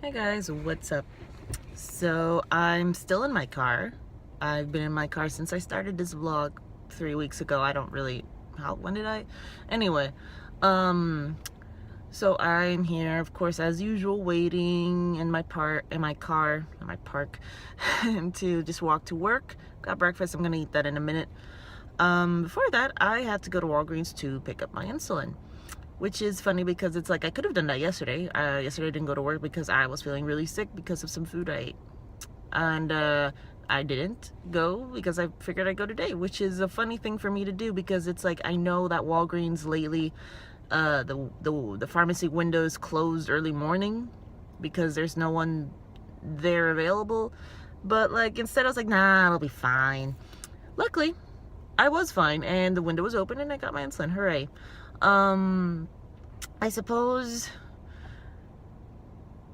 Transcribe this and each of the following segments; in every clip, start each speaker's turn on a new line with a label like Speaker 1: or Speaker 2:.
Speaker 1: Hey guys, what's up? So I'm still in my car. I've been in my car since I started this vlog 3 weeks ago. I don't really, when did I? Anyway, um, so I'm here, of course, as usual, waiting in my park, to just walk to work. Got breakfast. I'm gonna eat that in a minute. Before that, I had to go to Walgreens to pick up my insulin. Which is funny because it's like I could have done that yesterday. Yesterday I didn't go to work because I was feeling really sick because of some food I ate. And I didn't go because I figured I'd go today, which is a funny thing for me to do because it's like I know that Walgreens lately, the pharmacy windows closed early morning because there's no one there available. But like instead I was like, nah, I'll be fine. Luckily, I was fine and the window was open and I got my insulin. Hooray. I suppose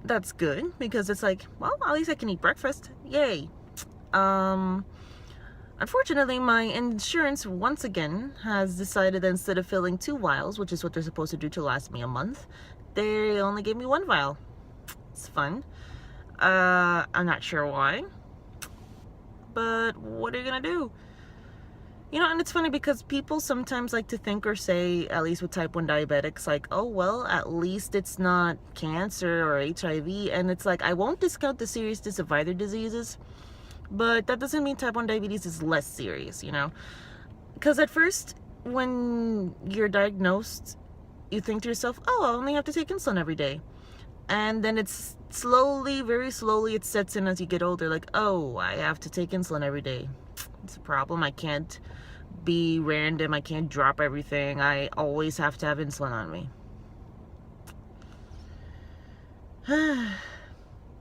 Speaker 1: that's good because it's like, well, at least I can eat breakfast. Yay. Unfortunately, my insurance once again has decided that instead of filling 2 vials, which is what they're supposed to do to last me a month, they only gave me 1 vial. It's fun. I'm not sure why, but what are you gonna do? You know, and it's funny because people sometimes like to think or say, at least with type 1 diabetics, like, oh, well, at least it's not cancer or HIV. And it's like, I won't discount the seriousness of either diseases, but that doesn't mean type 1 diabetes is less serious, you know? Because at first, when you're diagnosed, you think to yourself, oh, I only have to take insulin every day. And then it's slowly, very slowly, it sets in as you get older, like, oh, I have to take insulin every day. It's a problem. I can't be random. I can't drop everything. I always have to have insulin on me.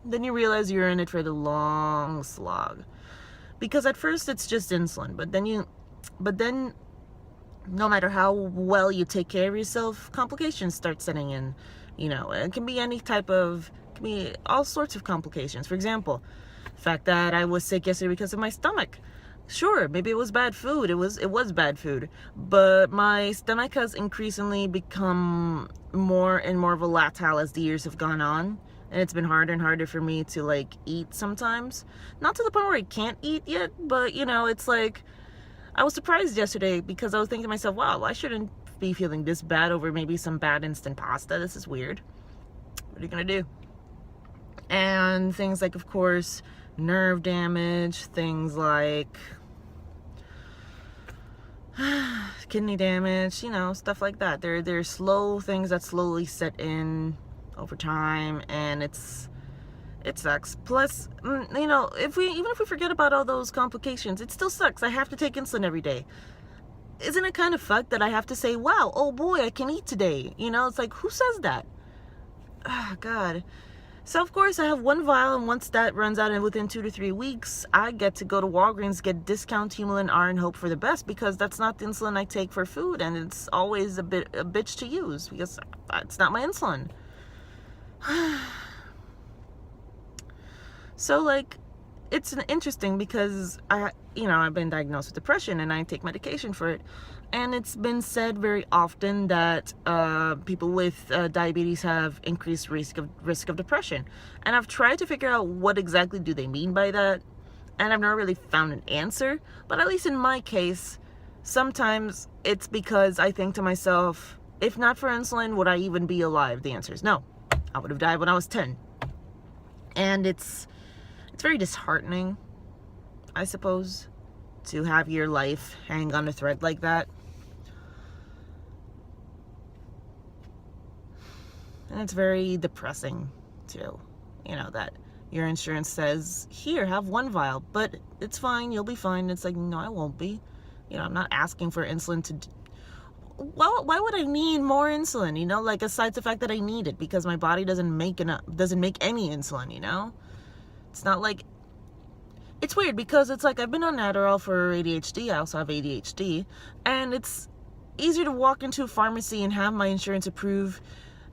Speaker 1: Then you realize you're in it for the long slog. Because at first it's just insulin, but then no matter how well you take care of yourself, complications start setting in. You know, it can be all sorts of complications. For example, the fact that I was sick yesterday because of my stomach. Sure, maybe it was bad food. It was bad food. But my stomach has increasingly become more and more volatile as the years have gone on. And it's been harder and harder for me to like eat sometimes. Not to the point where I can't eat yet, but you know, it's like I was surprised yesterday because I was thinking to myself, wow, I shouldn't be feeling this bad over maybe some bad instant pasta. This is weird. What are you gonna do? And things like, of course, nerve damage, things like kidney damage, you know, stuff like that. They're slow things that slowly set in over time, and it sucks. Plus, you know, even if we forget about all those complications, it still sucks. I have to take insulin every day. Isn't it kind of fucked that I have to say, wow, oh boy, I can eat today? You know, it's like, who says that? Ah, God. So of course I have 1 vial, and once that runs out and within 2 to 3 weeks, I get to go to Walgreens, get discount Humulin R and hope for the best, because that's not the insulin I take for food, and it's always a bitch to use because it's not my insulin. So like, it's interesting because I've been diagnosed with depression and I take medication for it. And it's been said very often that people with diabetes have increased risk of depression. And I've tried to figure out what exactly do they mean by that. And I've not really found an answer. But at least in my case, sometimes it's because I think to myself, if not for insulin, would I even be alive? The answer is no. I would have died when I was 10. And it's very disheartening, I suppose, to have your life hang on a thread like that. And it's very depressing too, you know, that your insurance says, here, have 1 vial, but it's fine, you'll be fine. It's like, no, I won't be. You know, I'm not asking for insulin well, why would I need more insulin? You know, like, aside the fact that I need it because my body doesn't make any insulin, you know? It's not like, it's weird because it's like I've been on Adderall for ADHD. I also have ADHD, and it's easier to walk into a pharmacy and have my insurance approve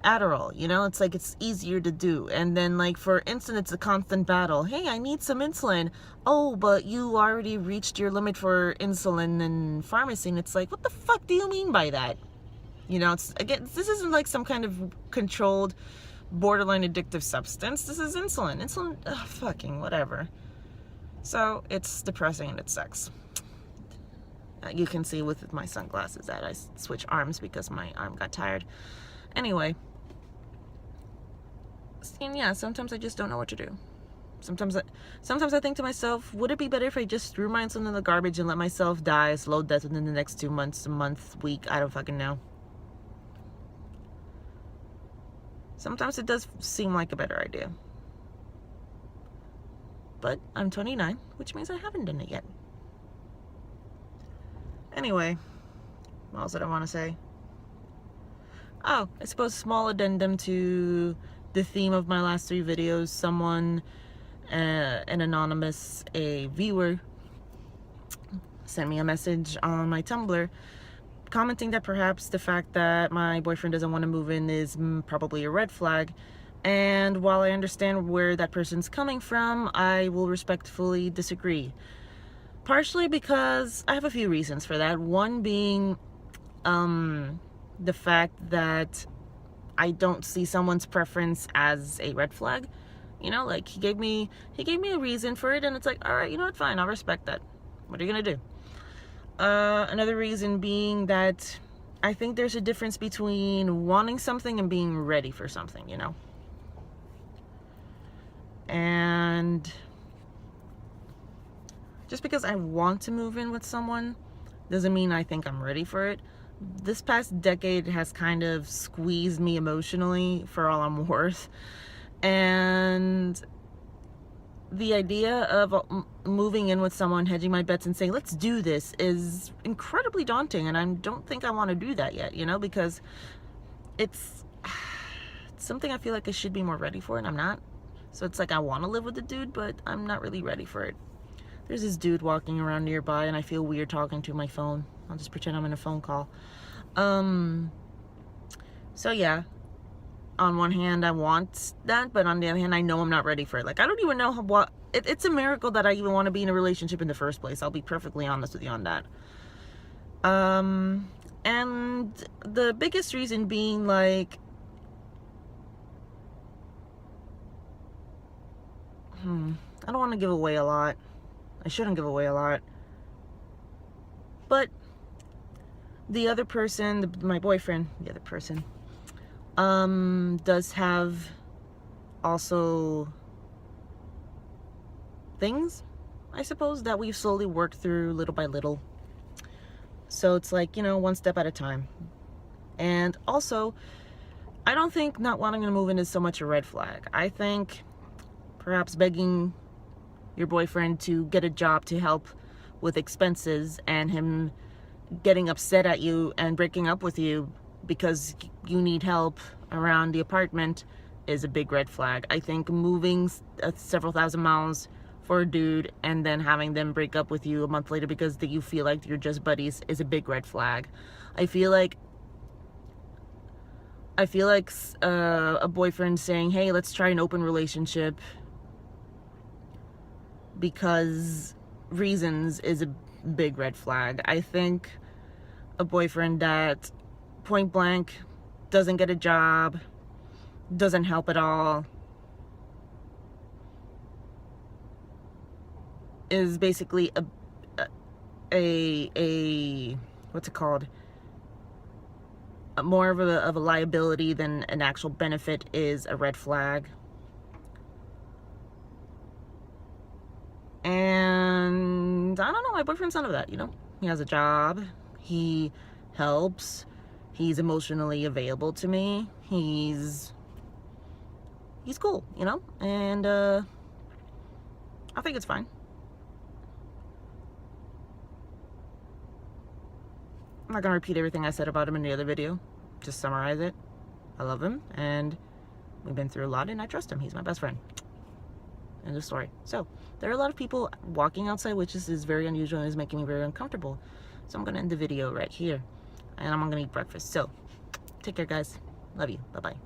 Speaker 1: Adderall, you know? It's like it's easier to do. And then like for instance, it's a constant battle. Hey, I need some insulin. Oh, but you already reached your limit for insulin in pharmacy. And it's like, what the fuck do you mean by that? You know, it's again, this isn't like some kind of controlled borderline addictive substance. This is insulin. Insulin, ugh, fucking whatever. So it's depressing and it sucks. You can see with my sunglasses that I switch arms because my arm got tired. Anyway, and yeah, sometimes I just don't know what to do. Sometimes I think to myself, would it be better if I just threw my insulin in the garbage and let myself die a slow death within the next 2 months, a month, week? I don't fucking know. Sometimes it does seem like a better idea. But I'm 29, which means I haven't done it yet. Anyway, what else did I want to say? Oh, I suppose small addendum to the theme of my last 3 videos. Someone, an anonymous, a viewer, sent me a message on my Tumblr commenting that perhaps the fact that my boyfriend doesn't want to move in is probably a red flag. And while I understand where that person's coming from, I will respectfully disagree. Partially because I have a few reasons for that. One being the fact that I don't see someone's preference as a red flag. You know, like he gave me a reason for it, and it's like, all right, you know what, fine, I'll respect that. What are you gonna do? Another reason being that I think there's a difference between wanting something and being ready for something, you know? And just because I want to move in with someone doesn't mean I think I'm ready for it. This past decade has kind of squeezed me emotionally for all I'm worth. And the idea of moving in with someone, hedging my bets and saying, let's do this, is incredibly daunting. And I don't think I want to do that yet, you know, because it's something I feel like I should be more ready for, and I'm not. So it's like I want to live with the dude, but I'm not really ready for it. There's this dude walking around nearby, and I feel weird talking to my phone. I'll just pretend I'm in a phone call. So yeah, on one hand, I want that, but on the other hand, I know I'm not ready for it. Like, I don't even know it's a miracle that I even want to be in a relationship in the first place. I'll be perfectly honest with you on that. And the biggest reason being, like, I don't want to give away a lot. I shouldn't give away a lot. But the other person, my boyfriend, the other person, does have also things, I suppose, that we've slowly worked through little by little. So it's like, you know, one step at a time. And also, I don't think not wanting to move in is so much a red flag. I think perhaps begging your boyfriend to get a job to help with expenses and him getting upset at you and breaking up with you because you need help around the apartment is a big red flag. I think moving several thousand miles for a dude and then having them break up with you a month later because you feel like you're just buddies is a big red flag. I feel like a boyfriend saying, hey, let's try an open relationship because reasons is a big red flag. I think a boyfriend that point blank doesn't get a job, doesn't help at all, is basically a what's it called? More of a liability than an actual benefit is a red flag. And I don't know, my boyfriend's none of that, you know? He has a job, he helps, he's emotionally available to me, he's cool, you know? And I think it's fine. I'm not gonna repeat everything I said about him in the other video, just summarize it. I love him, and we've been through a lot, and I trust him. He's my best friend. End of story. So there are a lot of people walking outside, which is very unusual and is making me very uncomfortable. So I'm gonna end the video right here, and I'm gonna eat breakfast. So take care, guys. Love you. Bye bye.